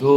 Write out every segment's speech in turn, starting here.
2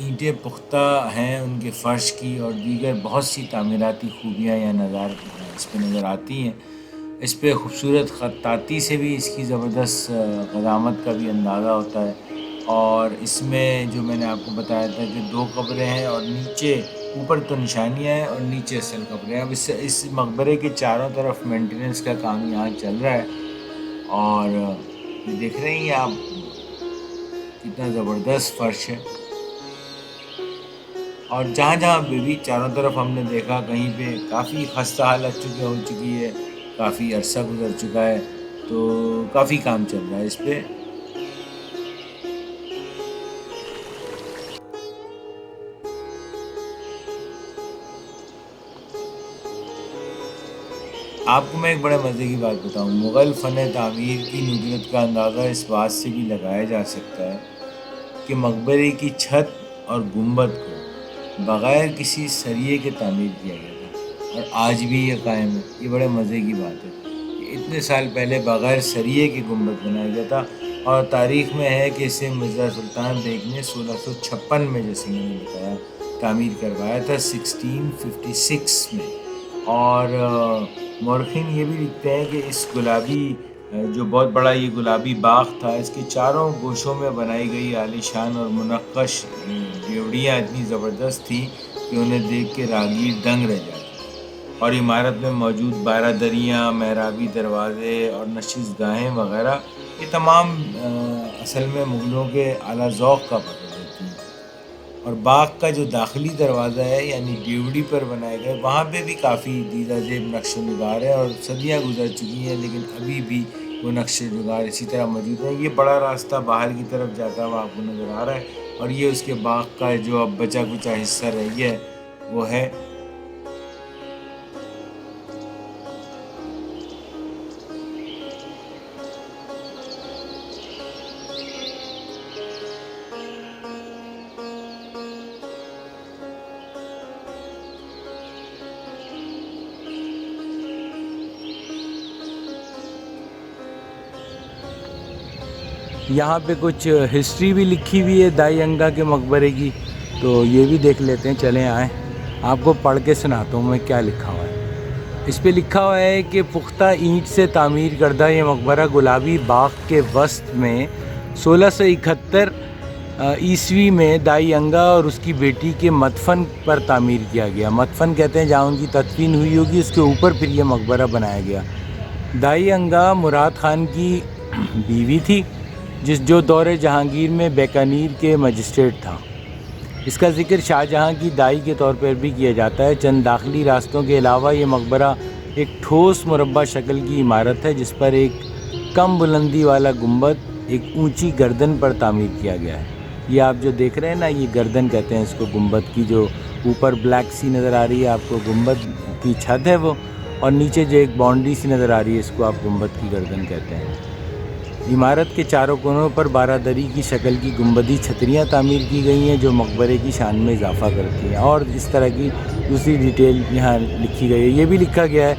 اینٹیں پختہ ہیں ان کے فرش کی، اور دیگر بہت سی تعمیراتی خوبیاں اس پہ نظر آتی ہیں۔ اس پہ خوبصورت خطاطی سے بھی اس کی زبردست قدامت کا بھی اندازہ ہوتا ہے۔ اور اس میں جو میں نے آپ کو بتایا تھا کہ 2 قبریں ہیں، اور نیچے اوپر تو نشانیاں ہیں اور نیچے اصل قبریں ہیں۔ اب اس مقبرے کے چاروں طرف مینٹیننس کا کام یہاں چل رہا ہے، اور یہ دیکھ رہے ہیں آپ کتنا زبردست فرش ہے۔ اور جہاں جہاں بھی چاروں طرف ہم نے دیکھا، کہیں پہ کافی خستہ حالت ہو چکی ہے، کافی عرصہ گزر چکا ہے، تو کافی کام چل رہا ہے اس پہ۔ آپ کو میں ایک بڑے مزے کی بات بتاؤں، مغل فن تعمیر کی ندرت کا اندازہ اس بات سے بھی لگایا جا سکتا ہے کہ مقبرے کی چھت اور گنبد کو بغیر کسی سریے کے تعمیر کیا گیا تھا، اور آج بھی یہ قائم ہے۔ یہ بڑے مزے کی بات ہے کہ اتنے سال پہلے بغیر سریے کے گنبد بنایا گیا تھا، اور تاریخ میں ہے کہ اسے مرزا سلطان بیگ نے 1656 میں، جیسے میں نے بتایا، تعمیر کروایا تھا 1656 میں۔ اور مورخین یہ بھی لکھتے ہیں کہ اس گلابی جو بہت بڑا یہ گلابی باغ تھا، اس کے چاروں گوشوں میں بنائی گئی عالیشان اور منقش ڈیوڑیاں اتنی زبردست تھیں کہ انہیں دیکھ کے راہگیر دنگ رہ جاتے۔ اور عمارت میں موجود 12 دریاں، محرابی دروازے اور نشست گاہیں وغیرہ، یہ تمام اصل میں مغلوں کے اعلیٰ ذوق کا پتہ دیتی ہیں۔ اور باغ کا جو داخلی دروازہ ہے، یعنی ڈیوڑی پر بنائے گئے، وہاں پہ بھی کافی دیدہ زیب نقش و نگار ہے، اور صدیاں گزر چکی ہیں لیکن ابھی بھی وہ نقش و نگار اسی طرح موجود ہیں۔ یہ بڑا راستہ باہر کی طرف جاتا ہوا آپ کو نظر آ رہا ہے، اور یہ اس کے باغ کا جو اب بچا کچا حصہ رہ گیا ہے وہ ہے۔ یہاں پہ کچھ ہسٹری بھی لکھی ہوئی ہے دائی انگا کے مقبرے کی، تو یہ بھی دیکھ لیتے ہیں، چلیں آئیں آپ کو پڑھ کے سناتا ہوں میں کیا لکھا ہوا ہے۔ اس پہ لکھا ہوا ہے کہ پختہ اینٹ سے تعمیر کردہ یہ مقبرہ گلابی باغ کے وسط میں 1671 عیسوی میں دائی انگا اور اس کی بیٹی کے مدفن پر تعمیر کیا گیا۔ مدفن کہتے ہیں جہاں ان کی تدفین ہوئی ہوگی، اس کے اوپر پھر یہ مقبرہ بنایا گیا۔ دائی انگا مراد خان کی بیوی تھی، جو دور جہانگیر میں بیکانیر کے مجسٹریٹ تھا۔ اس کا ذکر شاہ جہاں کی دائی کے طور پر بھی کیا جاتا ہے۔ چند داخلی راستوں کے علاوہ یہ مقبرہ ایک ٹھوس مربع شکل کی عمارت ہے، جس پر ایک کم بلندی والا گنبد ایک اونچی گردن پر تعمیر کیا گیا ہے۔ یہ آپ جو دیکھ رہے ہیں نا، یہ گردن کہتے ہیں اس کو، گنبد کی جو اوپر بلیک سی نظر آ رہی ہے آپ کو، گنبد کی چھت ہے وہ، اور نیچے جو ایک باؤنڈری سی نظر آ رہی ہے، اس کو آپ گنبد کی گردن کہتے ہیں۔ عمارت کے چاروں کونوں پر 12 دری کی شکل کی گنبدی چھتریاں تعمیر کی گئی ہیں، جو مقبرے کی شان میں اضافہ کرتی ہیں، اور اس طرح کی دوسری ڈیٹیل یہاں لکھی گئی ہے۔ یہ بھی لکھا گیا ہے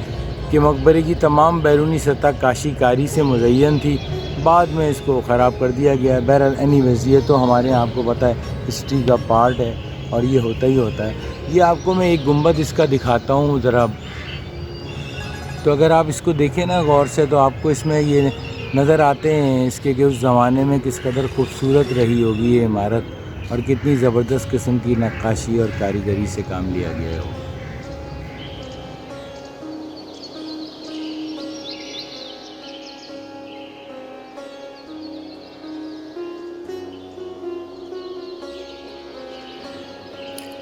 کہ مقبرے کی تمام بیرونی سطح کاشی کاری سے مزین تھی، بعد میں اس کو خراب کر دیا گیا ہے۔ بہرحال اینی ویز، یہ تو ہمارے یہاں آپ کو پتہ ہے ہسٹری کا پارٹ ہے، اور یہ ہوتا ہی ہوتا ہے۔ یہ آپ کو میں ایک گنبد اس کا دکھاتا ہوں ذرا، تو اگر آپ اس کو دیکھیں نا غور سے، تو آپ کو اس میں یہ نظر آتے ہیں اس کے کہ اس زمانے میں کس قدر خوبصورت رہی ہوگی یہ عمارت، اور کتنی زبردست قسم کی نقاشی اور کاریگری سے کام لیا گیا ہے۔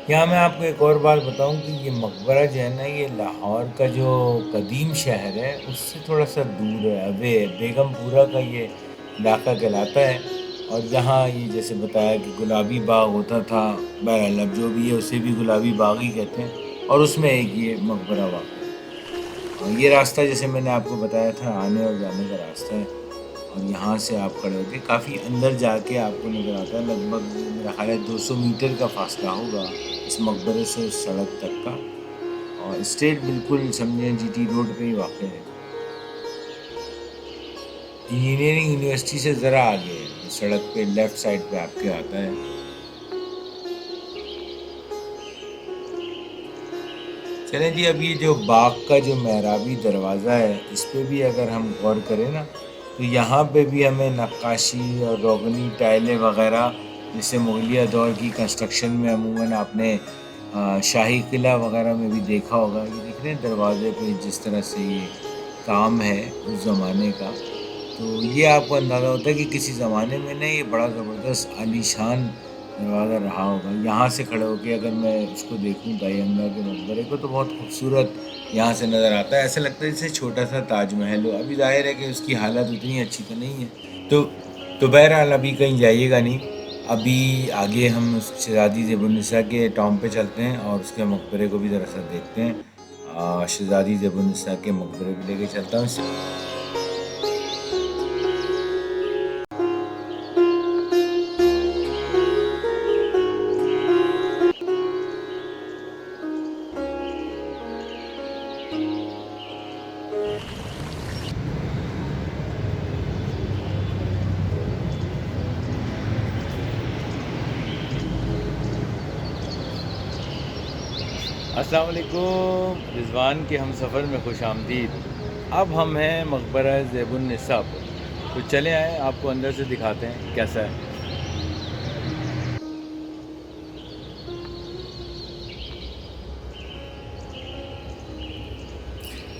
یہاں میں آپ کو ایک اور بات بتاؤں کہ یہ مقبرہ جو ہے نا، یہ لاہور کا جو قدیم شہر ہے اس سے تھوڑا سا دور ہے، اوے ہے۔ بیگم پورہ کا یہ علاقہ کہلاتا ہے، اور یہاں یہ جیسے بتایا کہ گلابی باغ ہوتا تھا، بہرحال اب جو بھی ہے اسے بھی گلابی باغ ہی کہتے ہیں، اور اس میں ایک یہ مقبرہ واقع ہے۔ اور یہ راستہ جیسے میں نے آپ کو بتایا تھا، آنے اور جانے کا راستہ ہے، اور یہاں سے آپ کھڑے ہوتے کافی اندر جا کے آپ کو نظر آتا ہے، لگ بھگ میرا خیال ہے 200 میٹر کا فاصلہ ہوگا اس مقبرے سے اس سڑک تک کا، اور اسٹیٹ بالکل سمجھیں جی ٹی روڈ پہ ہی واقع ہے۔ انجینئرنگ یونیورسٹی سے ذرا آگے ہے، سڑک پہ لیفٹ سائڈ پہ آپ کے آتا ہے۔ چلیں جی، اب یہ جو باغ کا جو محرابی دروازہ ہے اس پہ بھی اگر ہم غور کریں نا تو یہاں پہ بھی ہمیں نقاشی اور روغنی ٹائلیں وغیرہ جیسے مغلیہ دور کی کنسٹرکشن میں عموماً آپ نے شاہی قلعہ وغیرہ میں بھی دیکھا ہوگا. یہ دیکھ رہے ہیں دروازے پہ جس طرح سے یہ کام ہے اس زمانے کا، تو یہ آپ کو اندازہ ہوتا ہے کہ کسی زمانے میں نا یہ بڑا زبردست عالی شان دروازہ رہا ہوگا. یہاں سے کھڑے ہو کے اگر میں اس کو دیکھوں دائی گنگا کے مقبرے کو تو بہت خوبصورت یہاں سے نظر آتا ہے. ایسا لگتا ہے جیسے چھوٹا سا تاج محل ہو. ابھی ظاہر ہے کہ اس کی حالت اتنی اچھی تو نہیں ہے، تو بہرحال ابھی کہیں جائیے گا نہیں. ابھی آگے ہم اس شہزادی زیب النساء کے ٹام پہ چلتے ہیں اور اس کے مقبرے کو بھی ذرا سا دیکھتے ہیں. شہزادی زیب النساء کے مقبرے بھی لے کے چلتا ہوں. السلام علیکم، رضوان کے ہم سفر میں خوش آمدید. اب ہم ہیں مقبرہ زیب النساء پر، تو چلے آئیں آپ کو اندر سے دکھاتے ہیں کیسا ہے.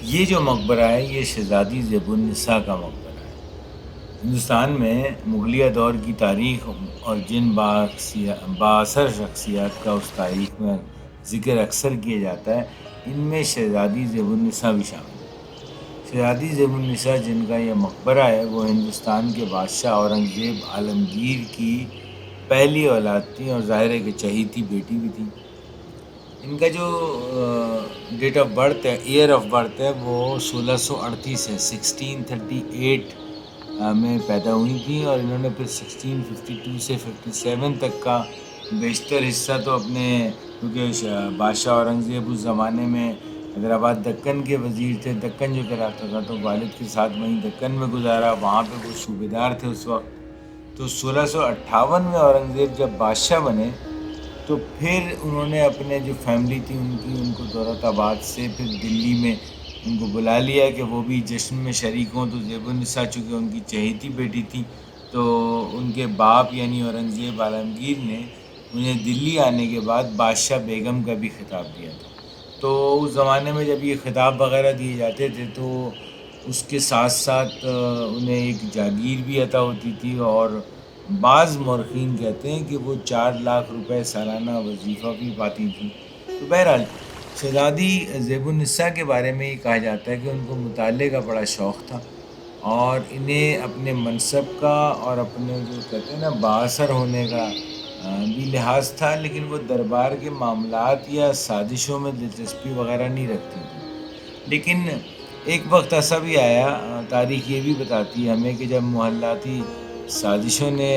یہ جو مقبرہ ہے یہ شہزادی زیب النساء کا مقبرہ ہے. ہندوستان میں مغلیہ دور کی تاریخ اور جن بااثر شخصیات کا اس تاریخ میں ذکر اکثر کیا جاتا ہے ان میں شہزادی زیب النساء بھی شامل ہے. شہزادی زیب النساء جن کا یہ مقبرہ ہے وہ ہندوستان کے بادشاہ اورنگزیب عالمگیر کی پہلی اولاد تھی اور ظاہر ہے کہ چہیتی بیٹی بھی تھی. ان کا جو ڈیٹ آف برتھ ہے، ایئر آف برتھ ہے، وہ 1638 ہے. 1638 میں پیدا ہوئی تھیں اور انہوں نے پھر 1652 سے 57 تک کا بیشتر حصہ تو اپنے، کیونکہ بادشاہ اورنگزیب اس زمانے میں حیدرآباد دکن کے وزیر تھے، دکن جو کہلاتا تھا، تو والد کے ساتھ وہیں دکن میں گزارا. وہاں پہ وہ صوبیدار تھے اس وقت. تو 1658 میں اورنگزیب جب بادشاہ بنے تو پھر انہوں نے اپنے جو فیملی تھی ان کو دولت آباد سے پھر دلی میں ان کو بلا لیا کہ وہ بھی جشن میں شریک ہوں. تو زیب النساء چونکہ ان کی چہیتی بیٹی تھی تو ان کے باپ یعنی اورنگزیب عالمگیر نے انہیں دلی آنے کے بعد بادشاہ بیگم کا بھی خطاب دیا تھا. تو اس زمانے میں جب یہ خطاب وغیرہ دیے جاتے تھے تو اس کے ساتھ ساتھ انہیں ایک جاگیر بھی عطا ہوتی تھی اور بعض مورخین کہتے ہیں کہ وہ 4 لاکھ روپے سالانہ وظیفہ بھی پاتی تھیں. تو بہرحال شہزادی زیب النساء کے بارے میں یہ کہا جاتا ہے کہ ان کو مطالعے کا بڑا شوق تھا اور انہیں اپنے منصب کا اور اپنے جو کہتے ہیں نا بااثر ہونے کا بھی لحاظ تھا، لیکن وہ دربار کے معاملات یا سازشوں میں دلچسپی وغیرہ نہیں رکھتی تھی. لیکن ایک وقت ایسا بھی آیا، تاریخ یہ بھی بتاتی ہے ہمیں، کہ جب محلاتی سازشوں نے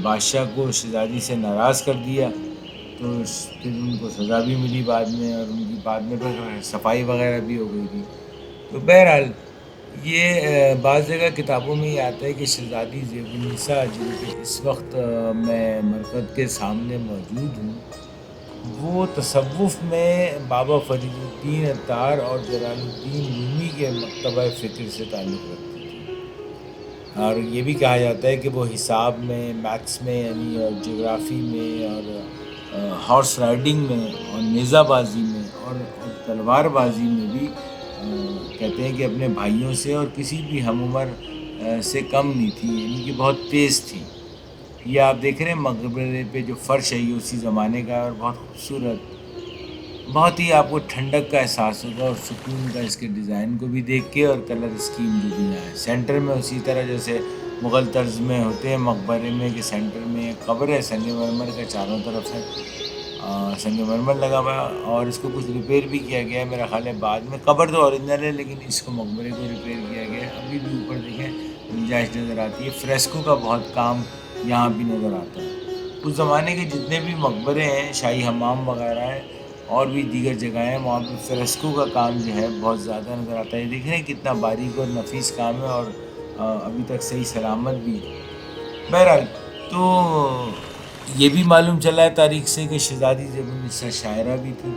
بادشاہ کو شہزادی سے ناراض کر دیا تو پھر ان کو سزا بھی ملی بعد میں، اور ان کی بعد میں پھر صفائی وغیرہ بھی ہو گئی تھی. تو بہرحال یہ بعض جگہ کتابوں میں یہ آتا ہے کہ شہزادی زیب النساء جن کے اس وقت میں مرکز کے سامنے موجود ہوں، وہ تصوف میں بابا فرید الدین عطار اور جلال الدین رومی کے مکتبہ فکر سے تعلق رکھتی تھی. اور یہ بھی کہا جاتا ہے کہ وہ حساب میں، میتھس میں یعنی اور جغرافی میں اور ہارس رائڈنگ میں اور نیزہ بازی میں اور تلوار بازی میں بھی کہتے ہیں کہ اپنے بھائیوں سے اور کسی بھی ہم عمر سے کم نہیں تھی، یعنی کہ بہت تیز تھی. یہ آپ دیکھ رہے ہیں مقبرے پہ جو فرش ہے یہ اسی زمانے کا اور بہت خوبصورت، بہت ہی آپ کو ٹھنڈک کا احساس ہوگا اور سکون کا اس کے ڈیزائن کو بھی دیکھ کے اور کلر اسکیم جو بھی ہے. سینٹر میں اسی طرح جیسے مغل طرز میں ہوتے ہیں مقبرے میں کہ سینٹر میں قبر ہے سنگ مرمر کا، چاروں طرف ہے سنگ مرمر لگا ہوا ہے اور اس کو کچھ ریپیئر بھی کیا گیا ہے میرا خیال ہے بعد میں. قبر تو اوریجنل ہے لیکن اس کو مقبرے کو ریپیئر کیا گیا ہے. ابھی بھی اوپر دیکھیں گنجائش نظر آتی ہے. فریسکو کا بہت کام یہاں بھی نظر آتا ہے. اس زمانے کے جتنے بھی مقبرے ہیں، شاہی حمام وغیرہ ہیں اور بھی دیگر جگہیں ہیں، وہاں پہ فریسکو کا کام جو ہے بہت زیادہ نظر آتا ہے. دیکھ رہے ہیں کتنا باریک اور نفیس کام ہے اور ابھی تک صحیح سلامت بھی ہے. بہرحال تو یہ بھی معلوم چلا ہے تاریخ سے کہ شہزادی زیب النساء شاعرہ بھی تھی.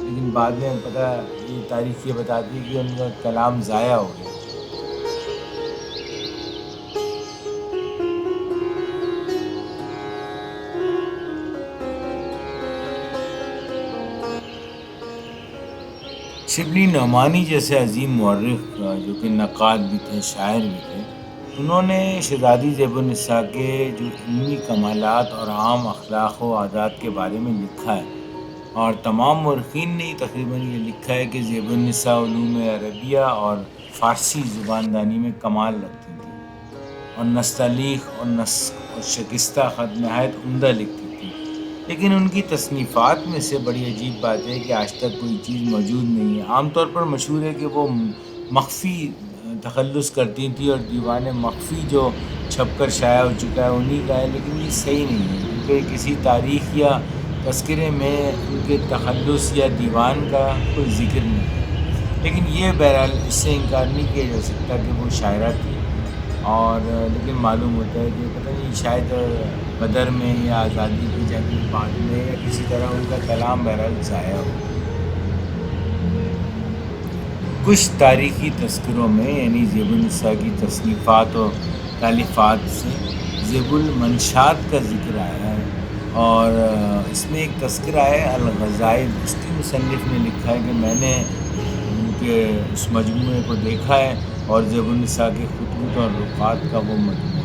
لیکن بعد میں پتہ یہ تاریخ یہ بتاتی ہے کہ ان کا کلام ضائع ہو گیا. شبلی نعمانی جیسے عظیم مورخ جو کہ نقاد بھی تھے، شاعر بھی تھے، انہوں نے شہزادی زیب النساء کے جو علمی کمالات اور عام اخلاق و عادات کے بارے میں لکھا ہے، اور تمام مورخین نے تقریباً یہ لکھا ہے کہ زیب النساء علوم عربیہ اور فارسی زبان دانی میں کمال رکھتی تھی، اور نستعلیق اور شکستہ خط نہایت عمدہ لکھتی تھی. لیکن ان کی تصنیفات میں سے بڑی عجیب بات ہے کہ آج تک کوئی چیز موجود نہیں ہے. عام طور پر مشہور ہے کہ وہ مخفی تخلص کرتی تھی، اور دیوان مخفی جو چھپ کر شائع ہو چکا ہے انہی کا ہے، لیکن یہ صحیح نہیں ہے، کیونکہ کسی تاریخ یا تذکرے میں ان کے تخلص یا دیوان کا کوئی ذکر نہیں ہے. لیکن یہ بہرحال اس سے انکار نہیں کیا جا سکتا کہ وہ شاعرہ تھی، اور لیکن معلوم ہوتا ہے کہ پتہ نہیں شاید بدر میں یا آزادی کی جنگ کے بعد میں یا کسی طرح ان کا کلام بہرحال ضائع ہو. کچھ تاریخی تذکروں میں یعنی زیب النساء کی تصنیفات و تالیفات سے زیب المنشات کا ذکر آیا ہے، اور اس میں ایک تذکرہ ہے الغزائل. اس کی مصنف نے لکھا ہے کہ میں نے ان کے اس مجموعے کو دیکھا ہے، اور زیب النساء کے خطوط اور رقعات کا وہ مجموعہ.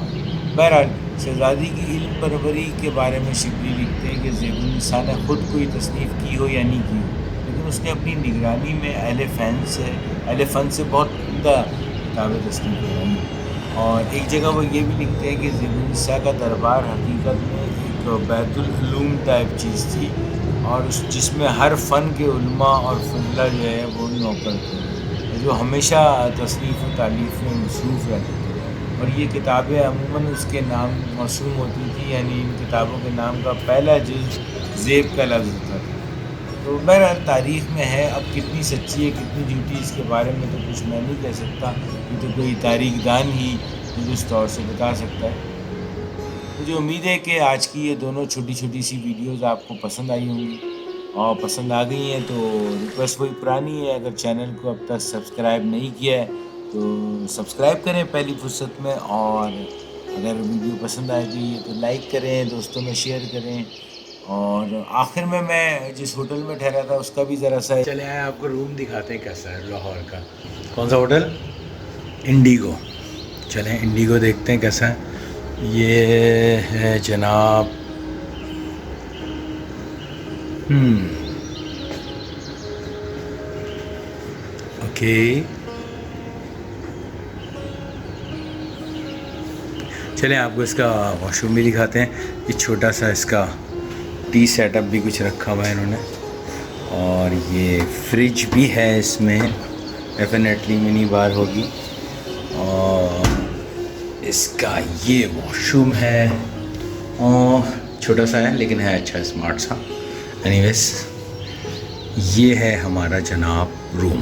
بہرحال شہزادی کی علم پروری کے بارے میں شبلی لکھتے ہیں کہ زیب النساء نے خود کوئی تصنیف کی ہو یا نہیں کی ہو، لیکن اس نے اپنی نگرانی میں اہل فن سے بہت عمدہ کتابیں تصنیف کرائی. اور ایک جگہ وہ یہ بھی لکھتے ہیں کہ زیب النساء کا دربار حقیقت میں ایک بیت العلوم ٹائپ چیز تھی، اور جس میں ہر فن کے علماء اور فضلہ جو ہے وہ نوکر تھے، جو ہمیشہ تصنیف و تالیف میں مصروف رہتے تھے. اور یہ کتابیں عموماً اس کے نام موسوم ہوتی تھی، یعنی ان کتابوں کے نام کا پہلا جز زیب کا لفظ ہوتا تھا. تو بہرحال تاریخ میں ہے، اب کتنی سچی ہے کتنی جھوٹی اس کے بارے میں تو کچھ میں نہیں کہہ سکتا، یہ تو کوئی تاریخ دان ہی درست طور سے بتا سکتا ہے. مجھے امید ہے کہ آج کی یہ دونوں چھوٹی چھوٹی سی ویڈیوز آپ کو پسند آئی ہوں گی، اور پسند آ گئی ہیں تو ریکویسٹ وہی پرانی ہے، اگر چینل کو اب تک سبسکرائب نہیں کیا ہے تو سبسکرائب کریں پہلی فرصت میں، اور اگر ویڈیو پسند آئے گی تو لائک کریں، دوستوں میں شیئر کریں. اور آخر میں جس ہوٹل میں ٹھہرا تھا اس کا بھی ذرا سا چلے آئے آپ کو روم دکھاتے ہیں کیسا ہے لاہور کا. کون سا ہوٹل؟ انڈیگو. چلیں انڈیگو دیکھتے ہیں کیسا ہے. یہ ہے جناب اوکے. چلیں آپ کو اس کا واش روم بھی دکھاتے ہیں. یہ چھوٹا سا اس کا ٹی سیٹ اپ بھی کچھ رکھا ہوا ہے انہوں نے، اور یہ فریج بھی ہے اس میں، ڈیفینیٹلی منی بار ہوگی. اور اس کا یہ واش روم ہے، اور چھوٹا سا ہے لیکن ہے اچھا اسمارٹ سا. اینی ویز یہ ہے ہمارا جناب روم.